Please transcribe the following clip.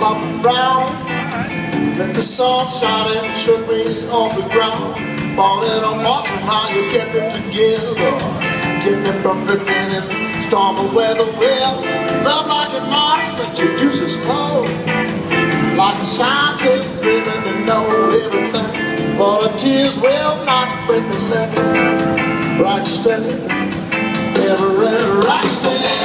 off the brown. Let the sun shine and shook me off the ground. Falling apart somehow you kept it together. Kept me from drifting in stormy weather. Well, love like it marks when your juices flow. Like a scientist dreaming to know everything. For the tears will not break me, let me rock steady. Never rock steady.